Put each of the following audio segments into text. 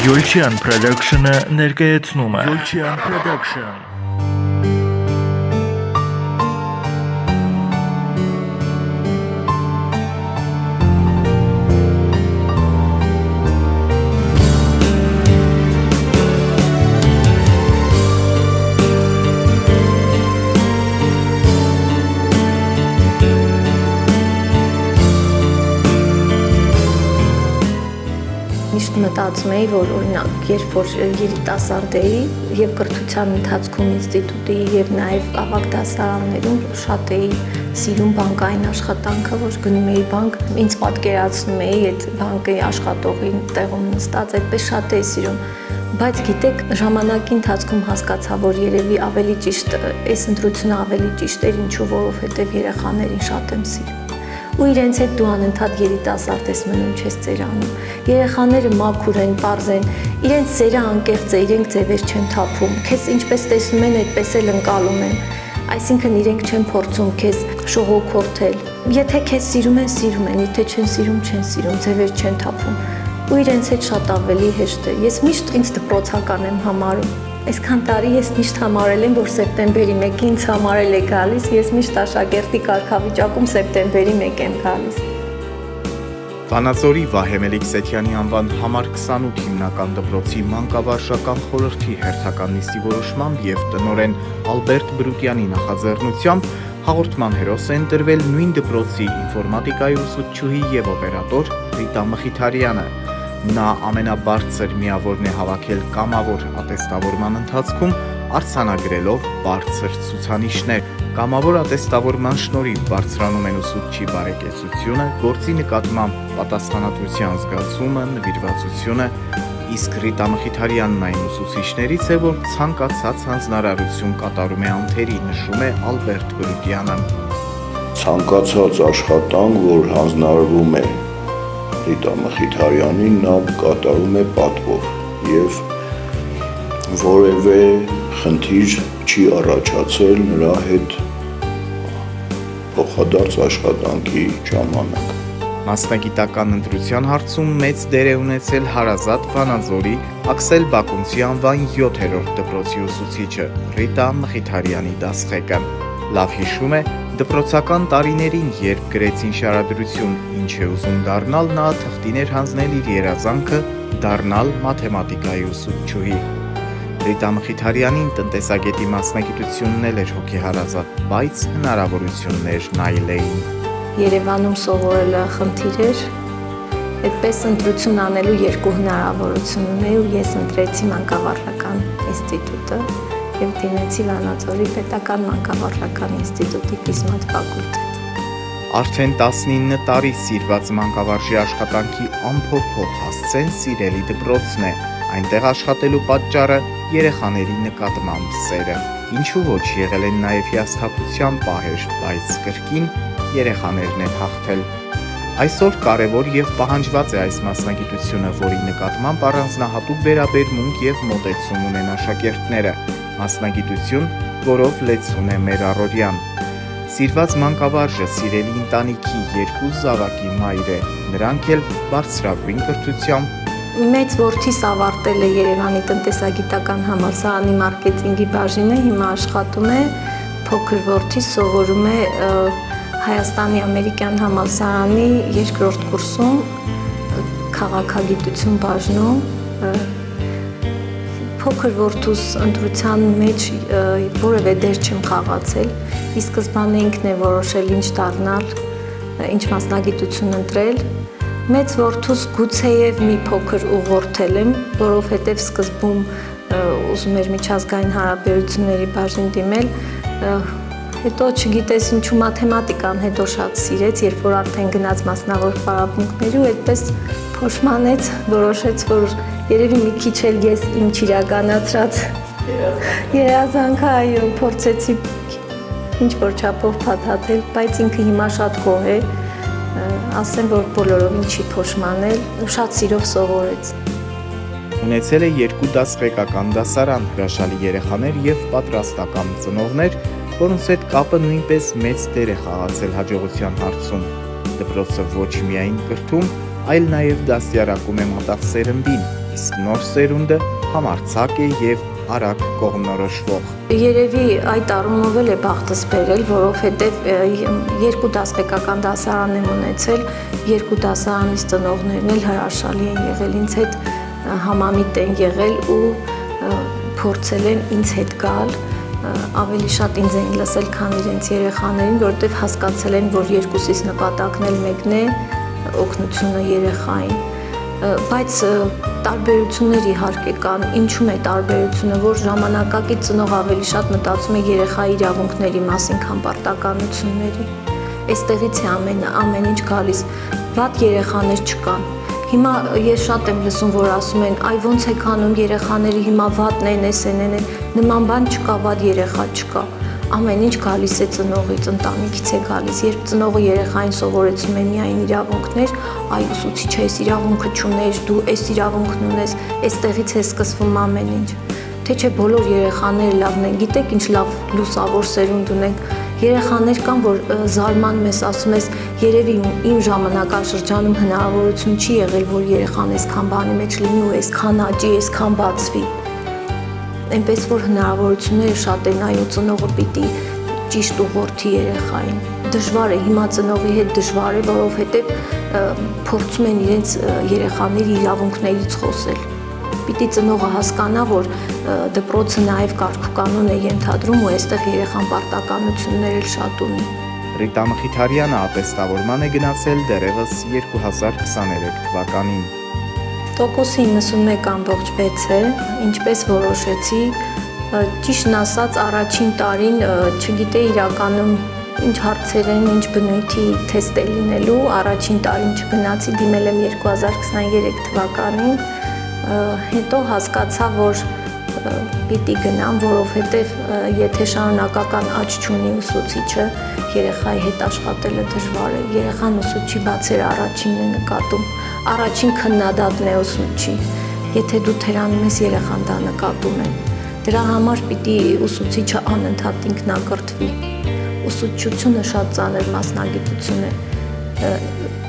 Յոլչյան Production-ը ներկայացնում է Յոլչյան Production Միշտ մտածում էի, որ օրինակ, երբ որ երիտասարդ էի եւ կրթության ընթացքում ինստիտուտի եւ նաեւ ավագ դասարաններում շատ էի սիրում բանկային աշխատանքը, որ գնում էի բանկ, ինձ պատկերացնում էի այդ բանկի աշխատողի տեղում նստած, այդպես շատ էի սիրում, բայց գիտեք, ժամանակի ընթացքում հասկացա, որ երևի ավելի ճիշտ, այս ընտրությունը ավելի ճիշտ էր, ինչու որովհետեւ երեխաներին շատ եմ սիրում ու իրենց հետ դու անընդհատ երիտասարդ ես մնում, չես ծերանում։ Երեխաները մաքուր են, պարզ են, իրենց սերը անկեղծ է, իրենք ձևեր չեն թափում, քեզ ինչպես տեսնում են, այդպես էլ ընկալում են։ Այսինքն իրենք չեն փորձում քեզ շողոքորթել։ Եթե քեզ սիրում են, եթե չեն սիրում, ձևեր չեն թափում։ Ու իրենց հետ շատ ավելի հեշտ է։ Ես միշտ ինձ դպրոցական եմ համարում։ Այսքան տարի ես միշտ համարել եմ, որ սեպտեմբերի 1-ին ինձ համարել է գալիս, ես միշտ աշակերտի կարգավիճակում սեպտեմբերի 1 եմ գալիս։ Վանաձորի Վահե Մելիքսեթյանի անվան համար 28 հիմնական դպրոցի մանկավարժական խորհրդի հերթական նիստի որոշմամբ եւ տնօրեն Ալբերտ Բրուկյանի նախաձեռնությամբ հաղորդման հերոս են տրվել նույն դպրոցի ինֆորմատիկայի ուսուցչուհի եւ օպերատոր Ռիտա Մխիթարյանը։ Նա ամենաբարձր միավորն է հավաքել կամավոր ատեստավորման ընթացքում, արձանագրելով բարձր ցուցանիշներ։ Կամավոր ատեստավորման շնորհիվ բարձրանում են ուսուցչի բարեկեցությունը, գործի նկատմամբ պատասխանատվության զգացումը, նվիրվածությունը, իսկ Ռիտա Մխիթարյանն այն ուսուցիչներից է, որ ցանկացած հանձնարարություն կատարում է անթերի, նշում է Ալբերտ Բրուկյանը։ Ցանկացած աշխատանք, որ հանձնարարվում է Ռիտա Մխիթարյանին, նա կատարում է պատվով եւ որևէ խնդիր չի առաջացել նրա հետ փոխադարձ աշխատանքի ժամանակ։ Մասնագիտական ընտրության հարցում մեծ դեր է ունեցել հարազատ Վանաձորի Աքսել Բակունցի անվան 7-րդ դպրոցի ուսուցիչը Ռիտա Մխիթարյանի դասղեկը։ Լավ հիշում է, դպրոցական տարիներին, երբ գրեցին շարադրություն ինչ է ուզում դառնալ, նա թղթին էր հանձնել իր երազանքը դառնալ մաթեմատիկայի ուսուցչուհի։ Ռիտա Մխիթարյանին տնտեսագետի մասնագիտությունն էլ էր հոգեհարազատ, բայց հնարավորություններն այլ էին։ Երևանում սովորելը խնդիր էր, այդպես ընտրություն անելու երկու հնարավորություն ունեի ու ես ընտրեցի մանկավարժական ինստիտուտը եւ դիմեցի Վանաձորի պետական մանկավարժական ինստիտուտի ֆիզմատ ֆակուլտետ։ Արդեն 19 տարի սիրված մանկավարժի աշխատանքի անփոփոխ հասցեն սիրելի դպրոցն է, այնտեղ աշխատելու պատճառը երեխաների նկատմամբ սերը։ Ինչու ոչ եղել են նաև հիասթափության պահեր, բայց կրկին երեխաներն են հաղթել։ Այսօր կարևոր եւ պահանջված է այս մասնագիտությունը, որի նկատմամբ առանձնահատուկ վերաբերմունք եւ մոտեցում ունեն աշակերտները։ Մասնագիտություն, որով լեցուն է մեր առօրյան։ Սիրված մանկավարժը սիրելի ընտանիքի 2 զավակի մայր է, նրանք էլ բարձրագույն կրթությամբ։ Մեծ որդիս ավարտել է Երևանի տնտեսագիտական համալսարանի մարքեթինգի բաժինը, հիմա աշխատում է, փոքր որդիս սովորում է Հայաստանի ամերիկյան համալսարանի 2-րդ կուրսում քաղաքագիտություն բաժնում։ Փոքր որդուս ընտրության մեջ որևէ դեր չեմ խաղացել, ի սկզբանե ինքն է որոշել ինչ դառնալ, ինչ մասնագիտություն ընտրել։ Մեծ որդուս գուցեև մի փոքր ուղղորդել եմ, որովհետև սկզբում ուզում էր միջազգային հարաբերությունների բաժին դիմել, հետո չգիտես ինչու մաթեմատիկան հետո շատ սիրեց, երբ որ արդեն գնաց մասնավոր պարապմունքների ու այդպես փոշմանեց, որոշեց, որ երևի մի քիչ էլ ես իմ չիրականացրած երազանքը, այո, փորձեցի ինչ-որ չափով փաթաթել, բայց ինքը հիմա շատ գոհ է, ասեմ, որ բոլորովին չի փոշմանել ու շատ սիրով սովորեց։ Ունեցել է 2 դասղեկական դասարան, հրաշալի երեխաներ եւ պատրաստական ծնողներ, որոնց հետ կապը նույնպես մեծ դեր է խաղացել հաջողության հարցում։ Դպրոցը ոչ միայն կրթում, այլ նաև դաստիարակում է մտածերնդին, իսկ նոր սերունդը համարձակ է եւ արագ կողմնորոշվող։ Երևի այդ առումով էլ է բախտս բերել, որովհետև 2 դասղեկական դասարան եմ ունեցել, 2 դասարանից ծնողներն էլ հրաշալի են եղել, ինձ հետ համամիտ են եղել ու փորձել են ինձ հետ գալ, ավելի շատ ինձ են լսել, քան իրենց երեխաներին, որովհետև հասկացել են, որ երկուսից նպատակն էլ մեկն է, օգնությունը երեխային։ Բայց տարբերություններ իհարկե կան, ինչու՞մ է տարբերությունը, որ ժամանակակից ծնող ավելի շատ մտածում է երեխայի իրավունքների մասին, քան պարտականությունների։ Այստեղից է ամեն ինչ գալիս, վատ երեխաներ չկան։ Հիմա ես շատ եմ լսում, որ ասում են, այ ոնց եք անում երեխաների հիմա վատն են, էսեն են, նման բան չկա, վատ երեխա չկա։ Ամեն ինչ գալիս է ծնողից, ընտանիքից է գալիս, երբ ծնողը երեխային սովորեցնում է միայն իրավունքներ, այ ուսուցիչը այս իրավունքը չուներ, դու այս իրավունքն ունես, այստեղից է սկսվում ամեն ինչ։ Թե չէ բոլոր երեխաները լավն են, գիտեք ինչ լավ լուսավոր սերունդ ունենք, երեխաներ կան, որ զարմանում ես, ասում ես, երևի իմ ժամանակաշրջանում հնարավորություն չի եղել, որ երեխան այսքան բանի մեջ լինի ու այսքան աճի, այսքան բացվի։ Այնպես որ հնարավորությունները շատ են, այո, ծնողը պիտի ճիշտ ուղղորդի երեխային։ Դժվար է, հիմա ծնողի հետ դժվար է, որովհետև փորձում են իրենց երեխաների իրավունքներից խոսել։ Պիտի ծնողը հասկանա, որ դպրոցը նաև կարգուկանոն է ենթադրում ու այստեղ երեխան պարտականություններ էլ շատ ունի։ Ռիտա Մխիթարյանը ատեստավորման է գնացել դեռևս 2023 թվականին։ Տոկոսը 91.6 է, ինչպես որոշեցի, ճիշտն ասած առաջին տարին չգիտեի իրականում ինչ հարցեր են, ինչ բնույթի թեստ է լինելու, առաջին տարին չգնացի, դիմել եմ 2023 թվականին, հետո հասկացա, որ պիտի գնամ, որովհետև եթե շարունակական աճ չունի ուսուցիչը, երեխայի հետ աշխատելը դժվար է, երեխան ուսուցչի բացերը առաջինն է նկատում, առաջին քննադատն է ուսուցչի, եթե դու թերանում ես, երեխան դա նկատում է, դրա համար պիտի ուսուցիչը անընդհատ ինքնակրթվի, ուսուցչությունը շատ ծանր մասնագիտություն է,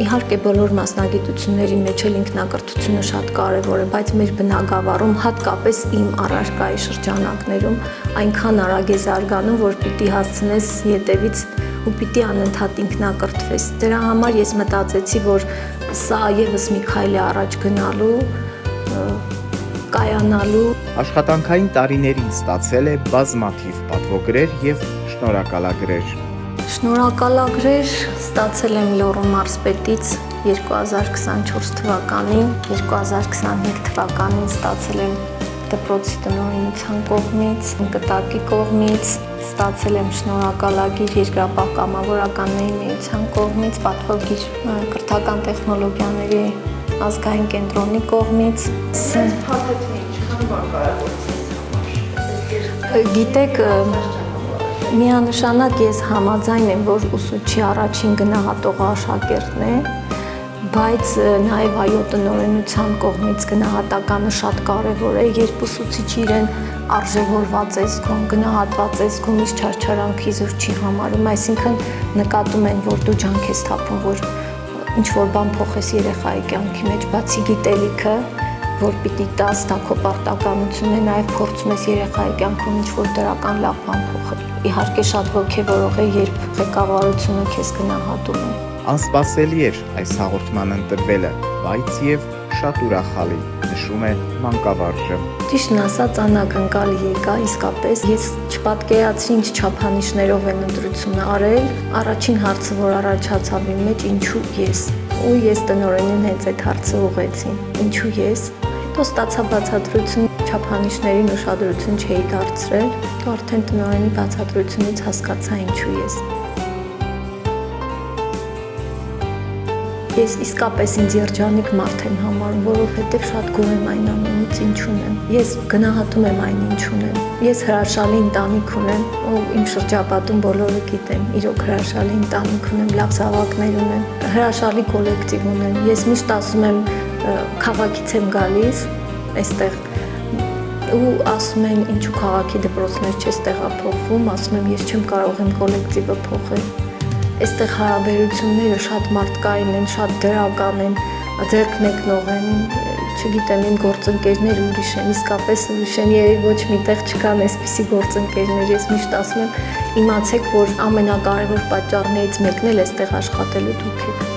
իհարկե բոլոր մասնագիտությունների մեջ էլ ինքնակրթությունը շատ կարևոր է, բայց մեր բնագավառում, հատկապես իմ առարկայի շրջանակներում, այնքան արագ է զարգանում, որ պիտի հասցնես ետևից ու պիտի անընդհատ ինքնակրթվես։ Դրա համար ես մտածեցի, որ սա ևս մի քայլ է առաջ գնալու, կայանալու։ Աշխատանքային տարիներին ստացել է բազմաթիվ պատվոգրեր եւ շնորհակալագրեր։ Շնորհակալագրեր ստացել եմ Լոռու մարզպետից 2024 թվականին, 2025 թվականին ստացել եմ դպրոցի տնօրինության կողմից, ընկտակի կողմից, ստացել եմ շնորհակալագիր Երկրապահ կամավորականների միության կողմից, պատվոգիր կրթական տեխնոլոգիաների ազգային կենտրոնի կողմից։ Փաթեթը ինչքան բան կարևոր է։ Գիտեք, միանշանակ ես համաձայն եմ, որ ուսուցչի առաջին գնահատողը աշակերտն է, բայց նաև այո տնօրինության կողմից գնահատականը շատ կարևոր է, երբ ուսուցիչը իրեն արժևորված է զգում, գնահատված է զգում, իսկ չարչարանքի զուր չի համարում, այսինքն նկատում են, որ դու ջանք ես թափում, որ ինչ-որ բան փոխես երեխայի կյանքի մեջ, բացի գիտելիքը, որ պիտի տաս, դա քո պարտականությունն է, նաև փորձում ես երեխայի կյանքում ինչ-որ դրական լավ բան փոխել։ Իհարկե շատ ոգևորող է, երբ ղեկավարությունը քեզ գնահատում է։ Անսպասելի էր այս հաղորդման ընտրվելը, բայց եւ շատ ուրախալի, նշում է մանկավարժը։ Ճիշտն ասած անակնկալի եկա, իսկապես ես չպատկերացրի ինչ չափանիշներով են ընտրությունը արել։ Առաջին հարցը, որ առաջացավ իմ մեջ, ինչու ես։ Ու ես տնօրենին հենց այդ հարցը ուղղեցի։ Ինչու ես։ Հետո ստացա բացատրություն, չափանիշներին ուշադրություն չէի դարձրել, հետո արդեն տնօրենի բացատրությունից հասկացա ինչու ես։ Ես իսկապես ինձ երջանիկ մարդ եմ համարում, որովհետև շատ գոհ եմ այն ամենից, ինչ ունեմ։ Ես գնահատում եմ այն, ինչ ունեմ։ Ես հրաշալի ընտանիք ունեմ, ու իմ շրջապատում բոլորը գիտեն, իրոք հրաշալի ընտանիք ունեմ, լավ զավակներ ունեմ, հրաշալի կոլեկտիվ ունեմ։ Ես միշտ ասում եմ, քաղաքից եմ գալիս, այստեղ ու ասում են, ինչու քաղաքի դպրոցներ չես տեղափոխվում, ասում եմ, ես չեմ կարող իմ կոլեկտիվը փոխել։ Այստեղ հարաբերությունները շատ մարդկային են, շատ դրական են, ձեռք մեկնող են, չգիտեմ, իմ գործընկերները ուրիշ են, իսկապես ուրիշ են, երևի ոչ միտեղ չկան այսպիսի գործընկերներ, ես միշտ ասում եմ, իմացեք, որ ամենակարևոր պատճառներից մեկն էլ էստեղ աշխատելու դուք եք։